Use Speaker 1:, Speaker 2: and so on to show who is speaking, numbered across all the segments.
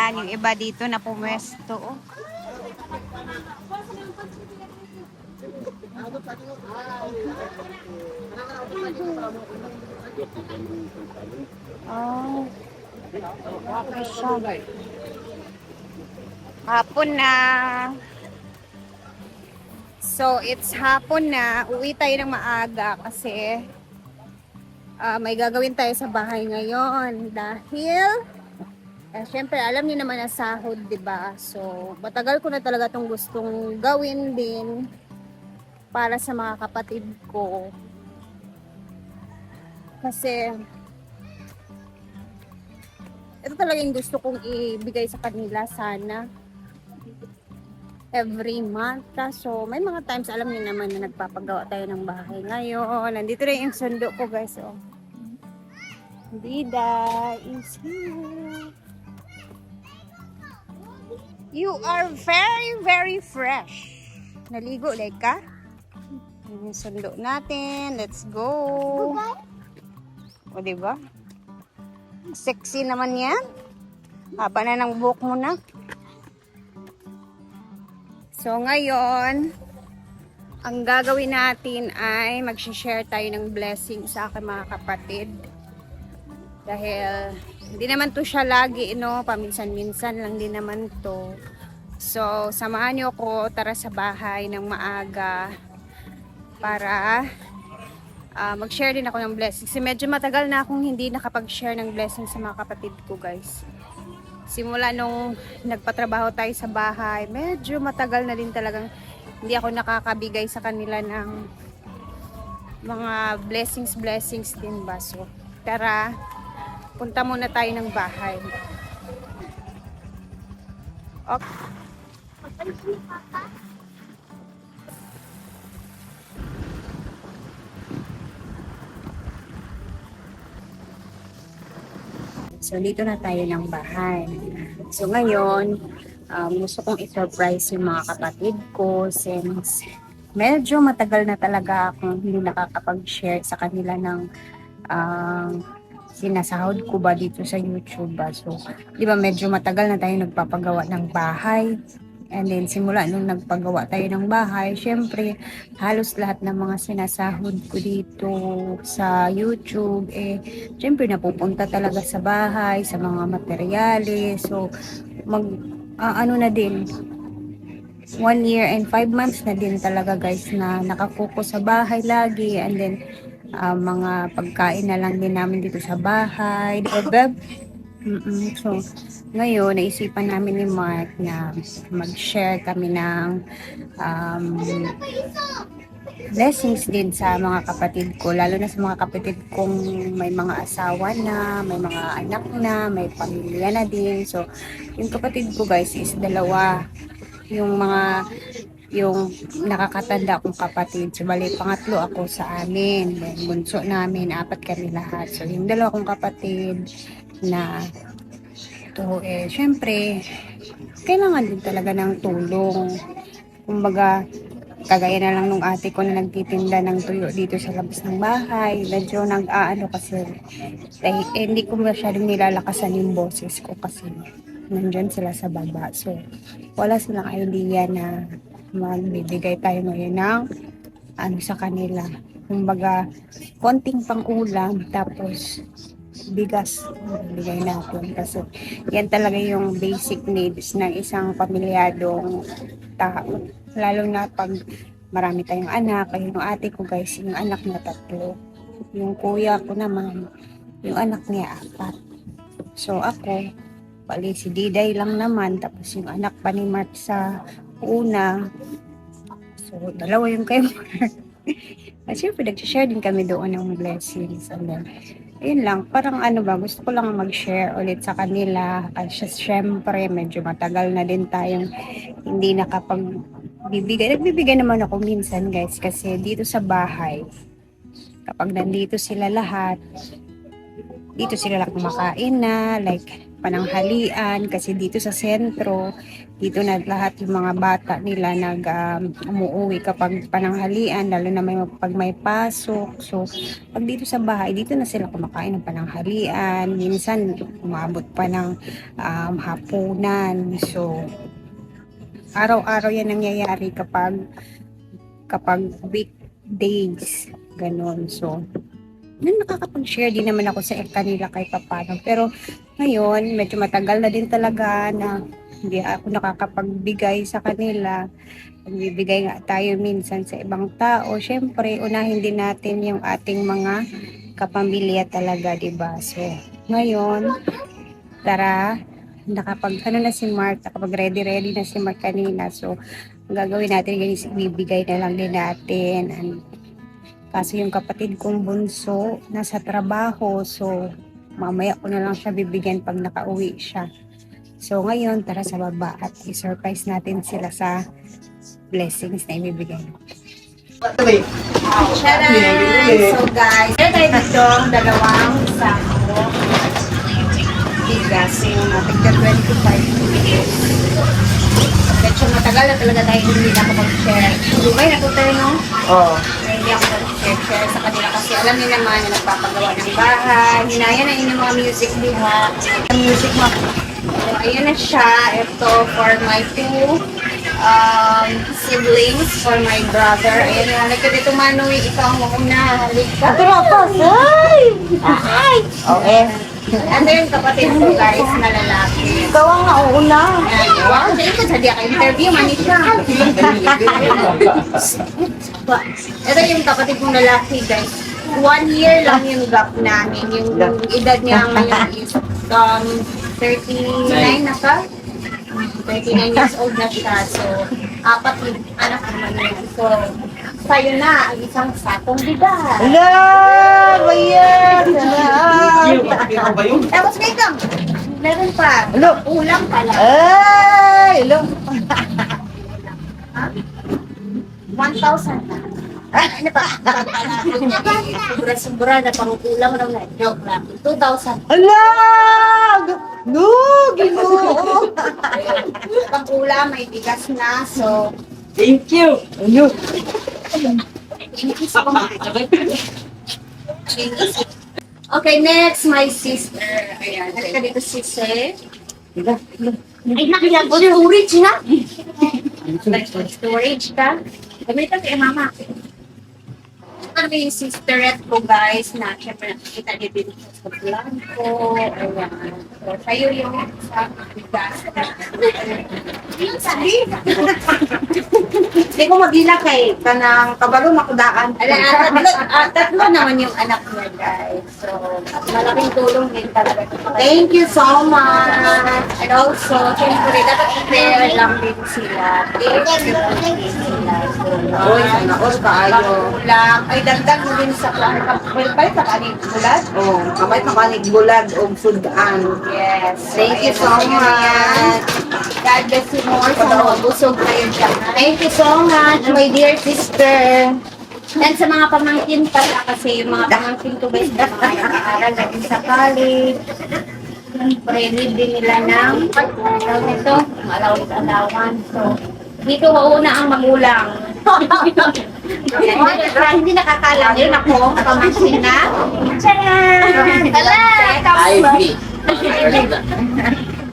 Speaker 1: Ayan, yung iba dito na pumesto. Oh. Oh. Okay siya. Hapon na. So, it's hapon na. Uwi tayo ng maaga kasi may gagawin tayo sa bahay ngayon. Dahil, syempre, alam niyo naman na sahod, diba? So, matagal ko na talaga itong gustong gawin din para sa mga kapatid ko. Kasi, ito talaga yung gusto kong ibigay sa kanila sana every month. So, may mga times, alam niyo naman na nagpapagawa tayo ng bahay ngayon. Nandito rin yung sundo ko, guys. Oh. Dida is here. You are very, very fresh. Naligo, like ka? Yung sundo natin. Let's go. O, diba? Sexy naman yan. Haba na ng buhok mo na. So, ngayon, ang gagawin natin ay mag-share tayo ng blessing sa aking mga kapatid. Dahil, hindi naman to siya lagi, no? Paminsan-minsan lang din naman to. So, samahan niyo ko, tara sa bahay ng maaga para mag-share din ako ng blessing. Kasi medyo matagal na akong hindi nakapag-share ng blessing sa mga kapatid ko, guys. Simula nung nagpatrabaho tayo sa bahay, medyo matagal na din talagang hindi ako nakakabigay sa kanila ng mga blessings din ba. So, tara, punta muna tayo ng bahay. Okay. So, dito na tayo ng bahay. So, ngayon, gusto kong i-surprise yung mga kapatid ko since medyo matagal na talaga akong hindi nakakapag-share sa kanila ng sinasahod ko ba dito sa YouTube ba. So, di ba medyo matagal na tayo nagpapagawa ng bahay. And then, simula nung nagpagawa tayo ng bahay, syempre, halos lahat ng mga sinasahod ko dito sa YouTube, syempre, napupunta talaga sa bahay, sa mga materyales. So, ano na din, 1 year and 5 months na din talaga, guys, na nakapokus sa bahay lagi. And then, mga pagkain na lang din namin dito sa bahay. Diba? So, ngayon, naisipan namin ni Mark na mag-share kami ng blessings din sa mga kapatid ko, lalo na sa mga kapatid kong may mga asawa na, may mga anak na, may pamilya na din. So, yung kapatid ko, guys, is dalawa. Yung nakakatanda akong kapatid. So, bali, pangatlo ako sa amin. Bunso namin, 4 kami lahat. So, yung dalawa kong kapatid na to, syempre, kailangan din talaga ng tulong. Kumbaga, kagaya na lang nung ate ko na nagtitinda ng tuyo dito sa labas ng bahay. Medyo nag-aano kasi, hindi ko masyadong nilalakasan yung boses ko kasi nandyan sila sa baba. So, wala silang idea na magbibigay tayo ngayon ng sa kanila. Kumbaga, konting pang ulam, tapos bigas bigay natin kasi yan talaga yung basic needs ng isang pamilyadong tao, lalo na pag marami tayong anak. Yung ate ko, guys, yung anak niya 3, yung kuya ko naman yung anak niya 4. So ako, bali si Diday lang naman, tapos yung anak pa ni Mark sa una, so 2 yung kay Mark. At syempre nag-share din kami doon ng blessings. And then, yun lang, parang gusto ko lang mag-share ulit sa kanila. Kasi syempre, medyo matagal na din tayong hindi nakapagbibigay. Nagbibigay naman ako minsan, guys, kasi dito sa bahay, kapag nandito sila lahat, dito sila lang kumakain na, like, pananghalian kasi dito sa sentro, dito na lahat yung mga bata nila umuwi kapag pananghalian, lalo na pag may pasok. So, pag dito sa bahay, dito na sila kumakain ng pananghalian. Minsan, umabot pa ng hapunan. So, araw-araw yan nangyayari kapag weekdays. Ganon. So, nakakapag-share din naman ako sa kanila kahit papano. Pero ngayon, medyo matagal na din talaga na hindi ako nakakapagbigay sa kanila. Pagbibigay nga tayo minsan sa ibang tao. Syempre, unahin din natin yung ating mga kapamilya talaga, diba? So, ngayon, tara, na si Mark, nakapag-ready na si Mark kanina. So, ang gagawin natin, guys, ibibigay na lang din natin. Kaso yung kapatid kong bunso, nasa trabaho. So, mamaya ko na lang siya bibigyan pag nakauwi siya. So, ngayon, tara sa baba at i-surprise natin sila sa blessings na ibibigay. Charan! So, guys, meron tayo dito ang dalawang sako. Bigas yung tigda 25 kilos. Medyo matagal na talaga tayo hindi na ako mag-share. Dubai na po tayo, no?
Speaker 2: Oo.
Speaker 1: Hindi ako mag-share sa kanila kasi alam niyo naman na nagpapagawa ng bahay. Hinaya na inyong mga music diha. Music mo. So, ayan na siya. Ito for my two siblings, for my brother. Ayan na. Halika dito, Manoy. Ikaw ang mauna. Halika.
Speaker 2: Pero ako, ay! Ay! Okay.
Speaker 1: Ano yung kapatid ko, guys, na lalaki?
Speaker 2: Ikaw ang nauna.
Speaker 1: Wow, sa ito, sa diya ka-interview, manit siya. Ito yung kapatid kong lalaki, guys. 1 year lang yung gap namin. Yung edad niya ngayon is 39 na ka. 39 years old na siya. So, 4 yung anak naman yun. So, sa'yo na ang isang sakong bigas.
Speaker 2: Ala! Bayan!
Speaker 1: Tapos dito, meron pa.
Speaker 2: Hello?
Speaker 1: Ulam pala.
Speaker 2: Ay! Hello?
Speaker 1: 1,000 na. Ano pa? Sobra-sobra na pang ulam raw na. Joke lang. 2,000.
Speaker 2: Ala! No! Ginoo!
Speaker 1: Pang ulam, may bigas na. So,
Speaker 2: Thank you! Ano?
Speaker 1: okay, next, my sister. Ayan. Halika dito, sister. Ay, nakilala ko. Storage na. Storage ka. Gamitan kay mama. Ito yung sisterette ko, guys, na syempre nakikita niyo din sa vlog ko. Ayan. So, sa'yo yung sa bigas. Sabi?
Speaker 2: Hindi ko magila kay kanang kabalo makudaan.
Speaker 1: Tatlo naman yung anak niya, guys. So, malaking tulong din talaga.
Speaker 2: Thank you so much.
Speaker 1: And also, syempre, dapat i-share lang din sila. Thank you sila. So,
Speaker 2: Oy, sana all kaayo.
Speaker 1: lang. Ay, dagdag mo din sa plan. Well, pa sa kanin bulat.
Speaker 2: Oh, kamay makanig bulag og food-an.
Speaker 1: Yes.
Speaker 2: Thank you so much.
Speaker 1: God bless you more. Sana mabusog kayo dyan. Thank you so much, my dear sister. And sa mga pamangkin pala, kasi yung mga pamangkin ko guys, na mga nag-aaral natin sa college. Pre-need din nila ng allowance. So, dito mauna ang magulang. Hindi nakakalam yun ako, pamangkin na. Tcharan!
Speaker 2: Ivy.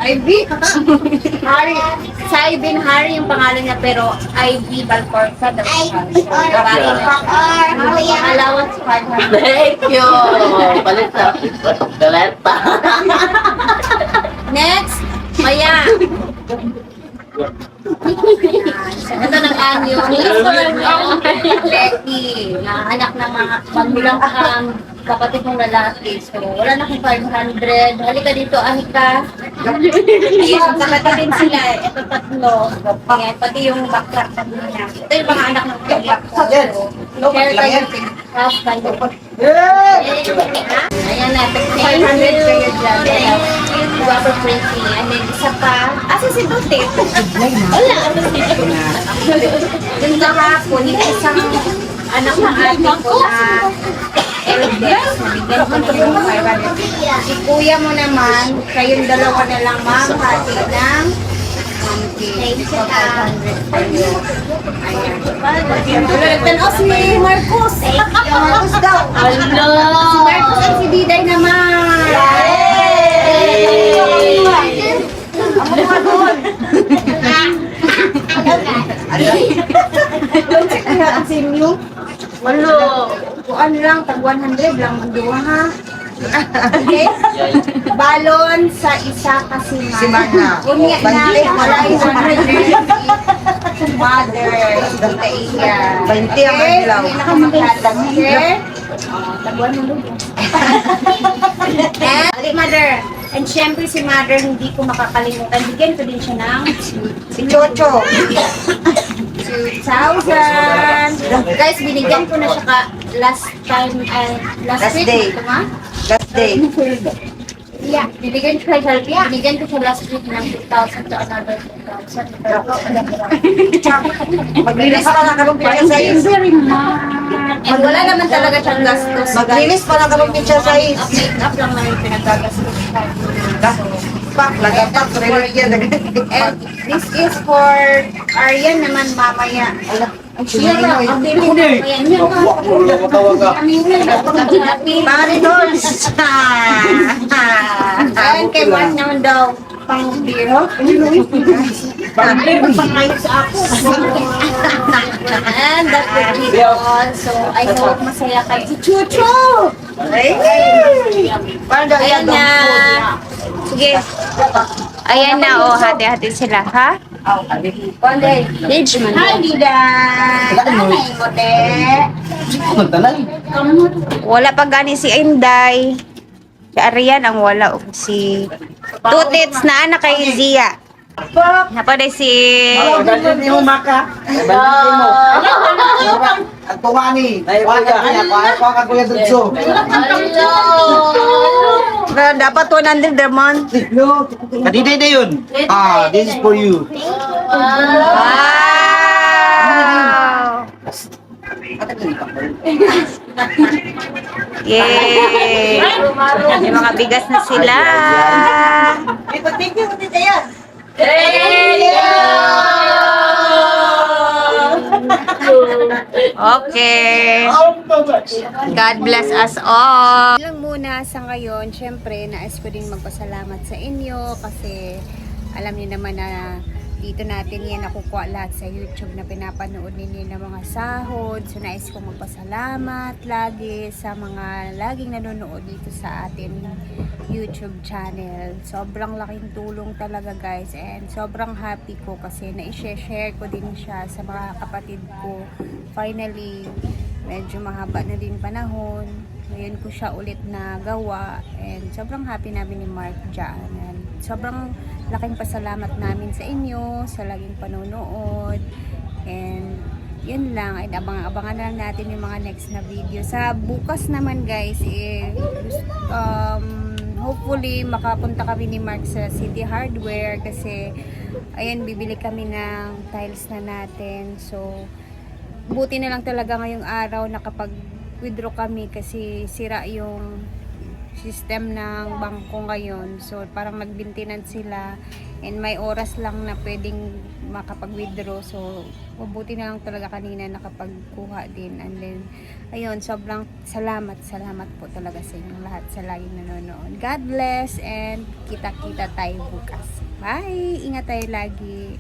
Speaker 1: Ivy? Harry. Sa Ivy Harry yung pangalan niya, pero Ivy Balcorsa. Allowance 500.
Speaker 3: Thank you! Palit sa galeta.
Speaker 1: Next, Maya. Ito ng anyo. Becky, na anak ng mga magulang kapatid kong lalaki. So, wala na akong 500. Halika dito, Anika. Ayun, kapatid din sila. Ito tatlo. Ayan, pati yung bakla. Ito yung mga anak ng bakla. So, share kayo. Half kayo. Ayan na, 500 kayo dyan. Guwapo Pretty. And then isa pa. Asa si Dutit? Wala. Yung kahapon, yung isang anak ng ate ko na eldest, nabigyan ko na yung 500. Si kuya mo naman, kayong dalawa na lang ma'am, hati ng 1K. So, 500 kayo. Ayan. Wala, nagtanaw si Marcos. Marcos daw. Si Marcos at si Diday naman. Ang mga doon. Doon sa kaya ang sinyo. Walo. Kuan lang, tag 100 lang magduwa ha. Okay? Balon sa isa kasi
Speaker 2: Si Mana.
Speaker 1: Unya na,
Speaker 2: Bante.
Speaker 1: wala yung 100. Mother. Dita iya.
Speaker 2: 20 ang adlaw.
Speaker 1: Hindi na ka maghadag. Okay? Taguan mo doon. And, mother. And syempre si mother, hindi ko makakalimutan. Bigyan ko din siya ng
Speaker 2: Si Chocho.
Speaker 1: 2,000. Guys, binigyan ko na siya last time, last
Speaker 2: Last
Speaker 1: week.
Speaker 2: day.
Speaker 1: Ito nga.
Speaker 2: Last day.
Speaker 1: Yeah, binigyan ko siya, binigyan ko siya last week ng 2,000 to another 2,000.
Speaker 2: Maglinis pa lang karong picture sa is.
Speaker 1: Very much. And wala naman talaga siyang gastos.
Speaker 2: Maglinis pa lang karong picture sa is.
Speaker 1: Make-up lang namin pinagagastos.
Speaker 2: Pak, lagapak, religion.
Speaker 1: And this is for Aryan naman mamaya. Ang siya na, ang dili na. Ayan yun.
Speaker 2: Marinos.
Speaker 1: Ayan kay Mark naman daw. Pang beer. Pang kayo sa ako. And that would be all. So I hope masaya kayo. Si Chucho!
Speaker 2: Parang daw yan
Speaker 1: Ayan na. Sige. Ayan na, oh. Hati-hati sila, ha? Konde. Page man. Hi, Dida. Nanay mo, te. Wala pa gani si Inday. Si Arian ang wala. Si Tutits na anak kay Zia. Napode si...
Speaker 2: Hindi mo maka. Ang tungani. Kuha ka kuya Dutso.
Speaker 1: Dapat 100 naman.
Speaker 4: Kadiday na yun. This is for you.
Speaker 1: Wow! Yay! May mga bigas na sila. Okay. God bless us all. Lang muna sa ngayon, syempre, nais ko din magpasalamat sa inyo kasi alam niyo naman na dito natin yan nakukuha lahat sa YouTube na pinapanood ninyo ng mga sahod. So, nais kong magpasalamat lagi sa mga laging nanonood dito sa atin YouTube channel. Sobrang laking tulong talaga guys and sobrang happy ko kasi na-share ko din siya sa mga kapatid ko. Finally, medyo mahaba na din panahon. Ngayon ko siya ulit na gawa and sobrang happy namin ni Mark dyan. And sobrang laking pasalamat namin sa inyo sa laging panonood and yun lang, ay abangan na lang natin yung mga next na video. Sa bukas naman guys, hopefully makapunta kami ni Mark sa City Hardware kasi ayan, bibili kami ng tiles na natin. So buti na lang talaga ngayong araw nakapag withdraw kami kasi sira yung system ng bangko ngayon. So parang nagbintinan sila and may oras lang na pwedeng makapag-withdraw. So mabuti na lang talaga kanina nakapagkuha din. And then ayun, sobrang salamat po talaga sa inyong lahat sa laging nanonood. God bless and kita-kita tayo bukas. Bye! Ingat tayo lagi.